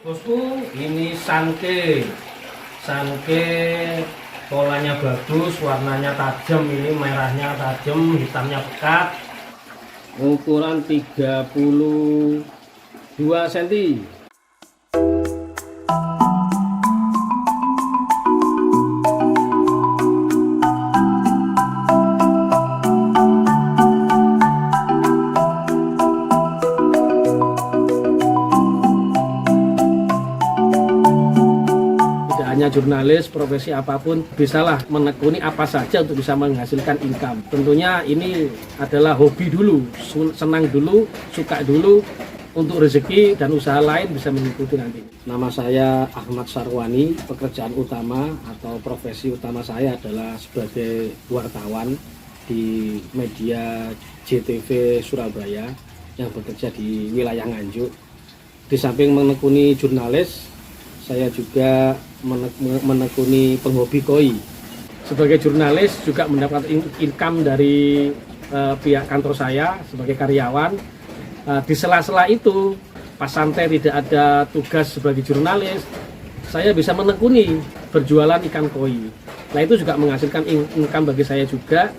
Bosku, ini sanke. Sanke polanya bagus, warnanya tajam, ini merahnya tajam, hitamnya pekat. Ukuran 32 cm. Hanya jurnalis, profesi apapun bisalah menekuni apa saja untuk bisa menghasilkan income. Tentunya ini adalah hobi dulu, senang dulu, suka dulu, untuk rezeki dan usaha lain bisa mengikuti nanti. Nama saya Ahmad Sarwani, pekerjaan utama atau profesi utama saya adalah sebagai wartawan di media JTV Surabaya yang bekerja di wilayah Nganjuk. Di samping menekuni jurnalis, saya juga menekuni penghobi koi. Sebagai jurnalis juga mendapatkan income dari pihak kantor saya sebagai karyawan. Di sela-sela itu, pas santai tidak ada tugas sebagai jurnalis, saya bisa menekuni berjualan ikan koi. Nah, itu juga menghasilkan income bagi saya juga.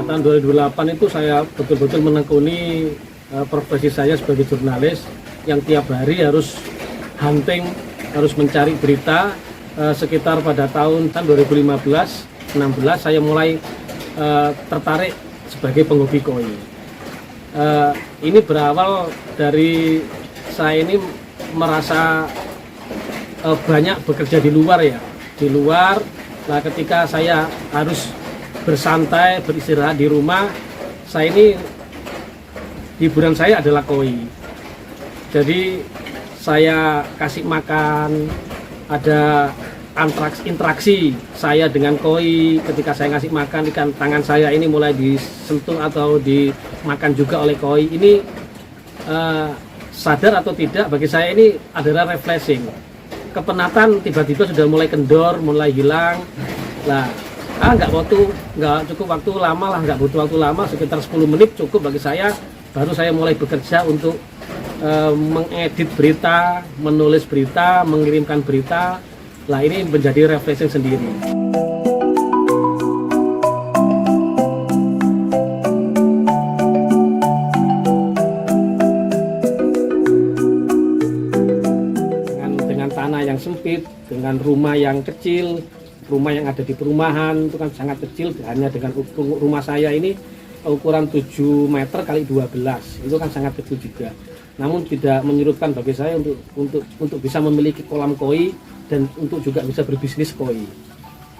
Tahun 2008 itu saya betul-betul menekuni profesi saya sebagai jurnalis yang tiap hari harus hunting, harus mencari berita. Sekitar pada tahun 2015-16 saya mulai tertarik sebagai penghobi koi. Ini berawal dari saya ini merasa banyak bekerja di luar ya, di luar. Nah, ketika saya harus bersantai, beristirahat di rumah, saya ini hiburan saya adalah koi. Jadi saya kasih makan, ada interaksi saya dengan koi. Ketika saya ngasih makan ikan, tangan saya ini mulai disentuh atau dimakan juga oleh koi. Ini sadar atau tidak, bagi saya ini adalah refreshing. Kepenatan tiba-tiba sudah mulai kendor, mulai hilang. Nah, nggak cukup waktu lama lah, nggak butuh waktu lama, sekitar 10 menit cukup bagi saya. Baru saya mulai bekerja untuk mengedit berita, menulis berita, mengirimkan berita. Lah, ini menjadi refreshing sendiri. Dengan tanah yang sempit, dengan rumah yang kecil, rumah yang ada di perumahan itu kan sangat kecil, hanya dengan rumah saya ini ukuran 7 meter kali 12, itu kan sangat kecil juga. Namun tidak menyurutkan bagi saya untuk bisa memiliki kolam koi dan untuk juga bisa berbisnis koi.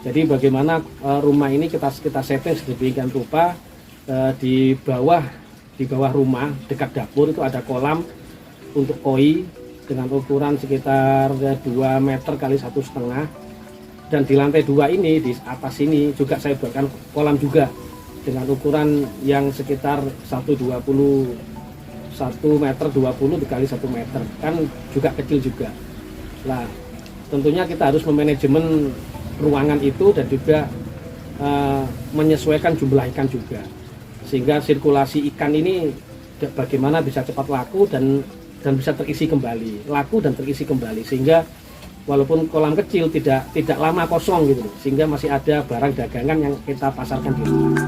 Jadi bagaimana rumah ini kita setting sedemikian rupa, di bawah rumah dekat dapur itu ada kolam untuk koi dengan ukuran sekitar 2 meter kali 1,5. Dan di lantai 2 ini, di atas ini juga saya buatkan kolam juga dengan ukuran yang sekitar 1 meter 20 dikali 1 meter, kan juga kecil juga. Nah, tentunya kita harus memanajemen ruangan itu dan juga menyesuaikan jumlah ikan juga, sehingga sirkulasi ikan ini bagaimana bisa cepat laku dan bisa terisi kembali, sehingga walaupun kolam kecil tidak lama kosong gitu, sehingga masih ada barang dagangan yang kita pasarkan di rumah.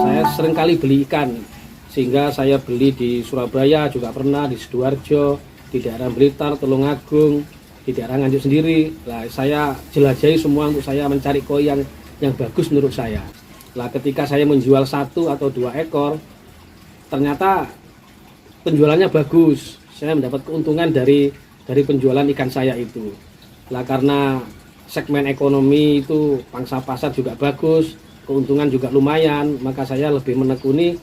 Saya seringkali beli ikan, sehingga saya beli di Surabaya juga pernah, di Sidoarjo, di daerah Blitar, Tulungagung, di daerah Nganjuk sendiri. Nah, saya jelajahi semua untuk saya mencari koi yang bagus menurut saya. Nah, ketika saya menjual 1 atau 2 ekor, ternyata penjualannya bagus. Saya mendapat keuntungan dari penjualan ikan saya itu. Nah, karena segmen ekonomi itu pangsa pasar juga bagus, keuntungan juga lumayan, maka saya lebih menekuni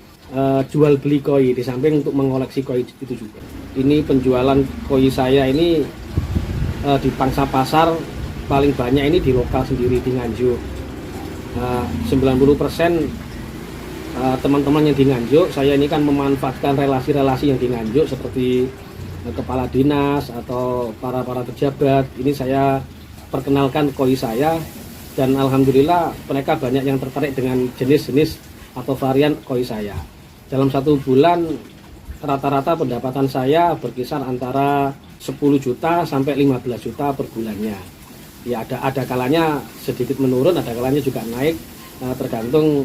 jual beli koi di samping untuk mengoleksi koi itu juga. Ini penjualan koi saya ini di pangsa pasar paling banyak ini di lokal sendiri di Nganjuk. 90% teman-teman yang di Nganjuk, saya ini kan memanfaatkan relasi-relasi yang di Nganjuk seperti kepala dinas atau para pejabat, ini saya perkenalkan koi saya, dan alhamdulillah mereka banyak yang tertarik dengan jenis-jenis atau varian koi saya. Dalam 1 bulan rata-rata pendapatan saya berkisar antara 10 juta sampai 15 juta per bulannya. Ya ada kalanya sedikit menurun, ada kalanya juga naik, tergantung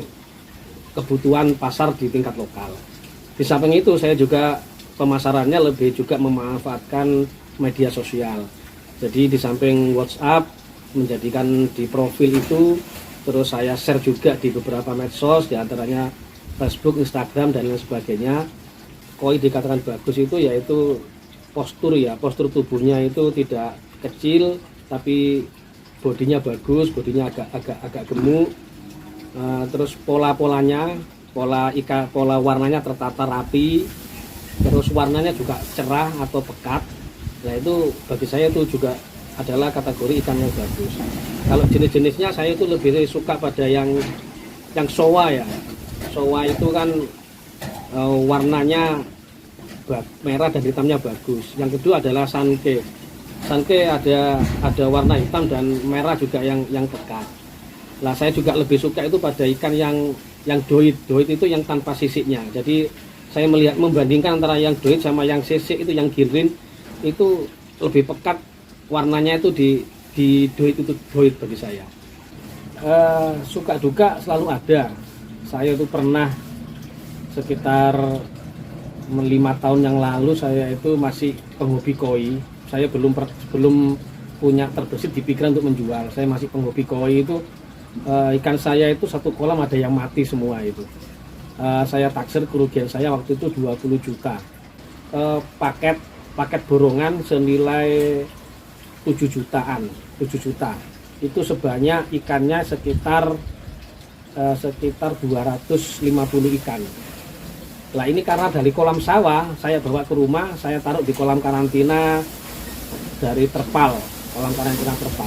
kebutuhan pasar di tingkat lokal. Di samping itu saya juga pemasarannya lebih juga memanfaatkan media sosial. Jadi di samping WhatsApp, menjadikan di profil itu, terus saya share juga di beberapa medsos, diantaranya Facebook, Instagram, dan lain sebagainya. Koi dikatakan bagus itu yaitu postur tubuhnya itu tidak kecil, tapi bodinya bagus, bodinya agak gemuk. Terus pola-polanya, pola warnanya tertata rapi, terus warnanya juga cerah atau pekat. Nah itu bagi saya itu juga adalah kategori ikan yang bagus. Kalau jenis-jenisnya saya itu lebih suka pada yang sowa ya. Sowa itu kan warnanya merah dan hitamnya bagus. Yang kedua adalah sanke. Sanke ada warna hitam dan merah juga yang pekat. Nah saya juga lebih suka itu pada ikan yang doit itu yang tanpa sisiknya. Jadi saya membandingkan antara yang doit sama yang sisik itu, yang girin itu lebih pekat warnanya itu di doit itu doit bagi saya. Suka duka selalu ada. Saya itu pernah sekitar 5 tahun yang lalu saya itu masih penghobi koi. Saya belum punya terbesit di pikiran untuk menjual. Saya masih penghobi koi itu. Ikan saya itu 1 kolam ada yang mati semua itu. Saya taksir kerugian saya waktu itu 20 juta. Paket borongan senilai 7 jutaan, 7 juta. Itu sebanyak ikannya sekitar 250 ikan. Lah ini karena dari kolam sawah saya bawa ke rumah, saya taruh di kolam karantina dari terpal, kolam karantina terpal.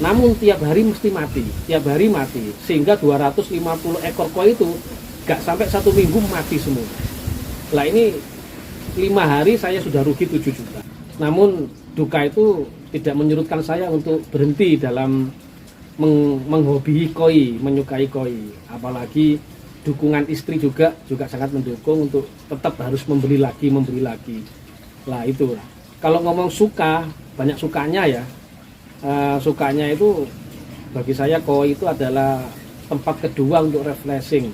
Namun tiap hari mesti mati, sehingga 250 ekor koi itu gak sampai 1 minggu mati semua. Lah ini 5 hari saya sudah rugi 7 juta. Namun duka itu tidak menyurutkan saya untuk berhenti dalam menghobi koi, menyukai koi. Apalagi dukungan istri juga sangat mendukung untuk tetap harus membeli lagi. Lah itu. Kalau ngomong suka, banyak sukanya ya. Sukanya itu bagi saya koi itu adalah tempat kedua untuk refreshing.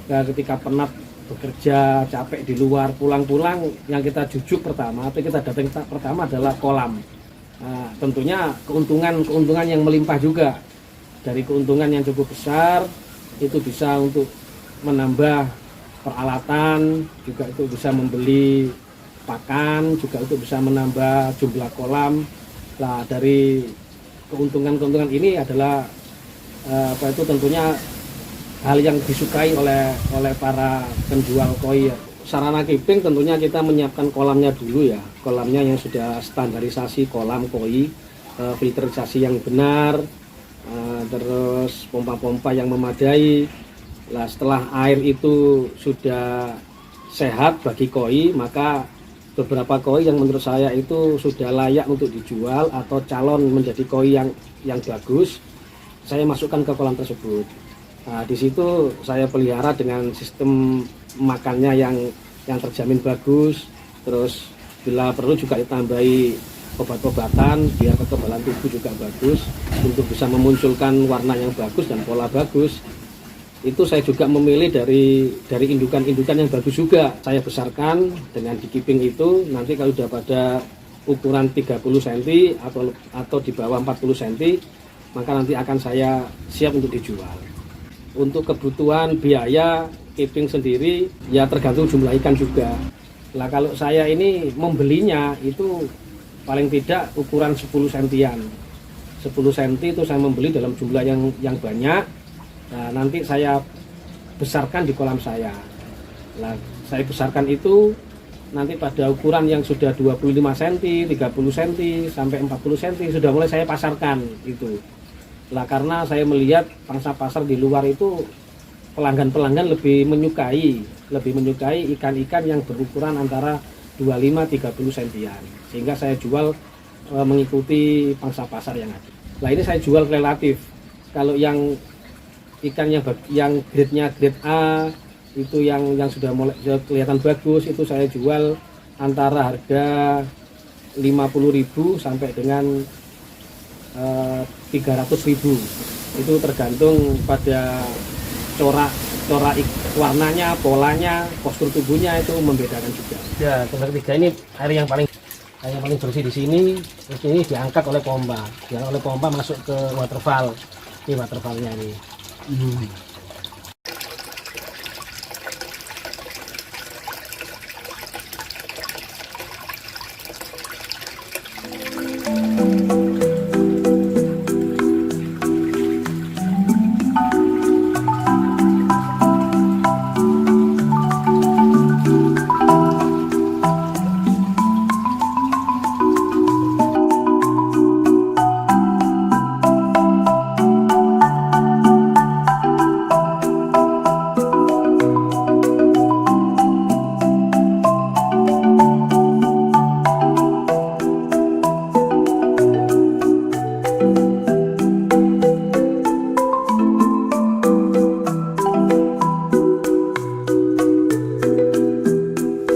Ketika penat bekerja, capek di luar, pulang-pulang yang kita jujuk pertama atau kita datang pertama adalah kolam. Tentunya keuntungan yang melimpah juga. Dari keuntungan yang cukup besar itu bisa untuk menambah peralatan, juga itu bisa membeli pakan, juga itu bisa menambah jumlah kolam. Nah dari keuntungan ini adalah tentunya hal yang disukai oleh para penjual koi. Sarana keeping tentunya kita menyiapkan kolamnya dulu ya, kolamnya yang sudah standarisasi kolam koi, filterisasi yang benar, terus pompa-pompa yang memadai. Nah, setelah air itu sudah sehat bagi koi, maka beberapa koi yang menurut saya itu sudah layak untuk dijual atau calon menjadi koi yang bagus, saya masukkan ke kolam tersebut. Nah, di situ saya pelihara dengan sistem makannya yang terjamin bagus. Terus bila perlu juga ditambahi obat-obatan biar kekebalan tubuh juga bagus untuk bisa memunculkan warna yang bagus dan pola bagus. Itu saya juga memilih dari indukan-indukan yang bagus juga. Saya besarkan dengan di keeping itu, nanti kalau sudah pada ukuran 30 cm atau di bawah 40 cm, maka nanti akan saya siap untuk dijual. Untuk kebutuhan biaya keeping sendiri ya tergantung jumlah ikan juga. Nah kalau saya ini membelinya itu paling tidak ukuran 10 cm. 10 cm itu saya membeli dalam jumlah yang banyak. Nah nanti saya besarkan di kolam saya. Nah saya besarkan itu nanti pada ukuran yang sudah 25 cm, 30 cm, sampai 40 cm sudah mulai saya pasarkan itu. Lah karena saya melihat pangsa pasar di luar itu pelanggan lebih menyukai ikan-ikan yang berukuran antara 25-30 sentian, sehingga saya jual mengikuti pangsa pasar yang ada. Nah ini saya jual relatif. Kalau yang ikan yang grade-nya grade A itu yang sudah mulai kelihatan bagus, itu saya jual antara harga 50.000 sampai dengan 300.000. Itu tergantung pada corak warnanya, polanya, postur tubuhnya, itu membedakan juga. Ya, yang ketiga ini air yang paling bersih di sini. Terus ini diangkat oleh pompa, masuk ke waterfall. Ini waterfallnya ini.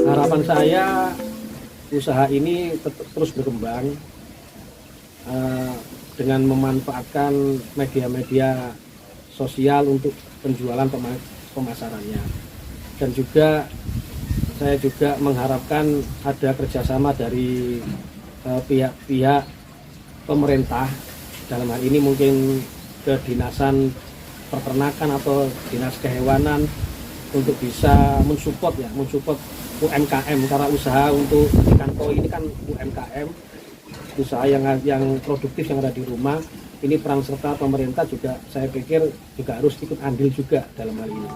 Harapan saya usaha ini terus berkembang dengan memanfaatkan media-media sosial untuk penjualan pemasarannya, dan juga saya juga mengharapkan ada kerjasama dari pihak-pihak pemerintah, dalam hal ini mungkin kedinasan peternakan atau dinas kehewanan, untuk bisa mensupport UMKM, karena usaha untuk ikan koi ini kan UMKM, usaha yang produktif yang ada di rumah. Ini peran serta pemerintah juga, saya pikir juga harus ikut andil juga dalam hal ini.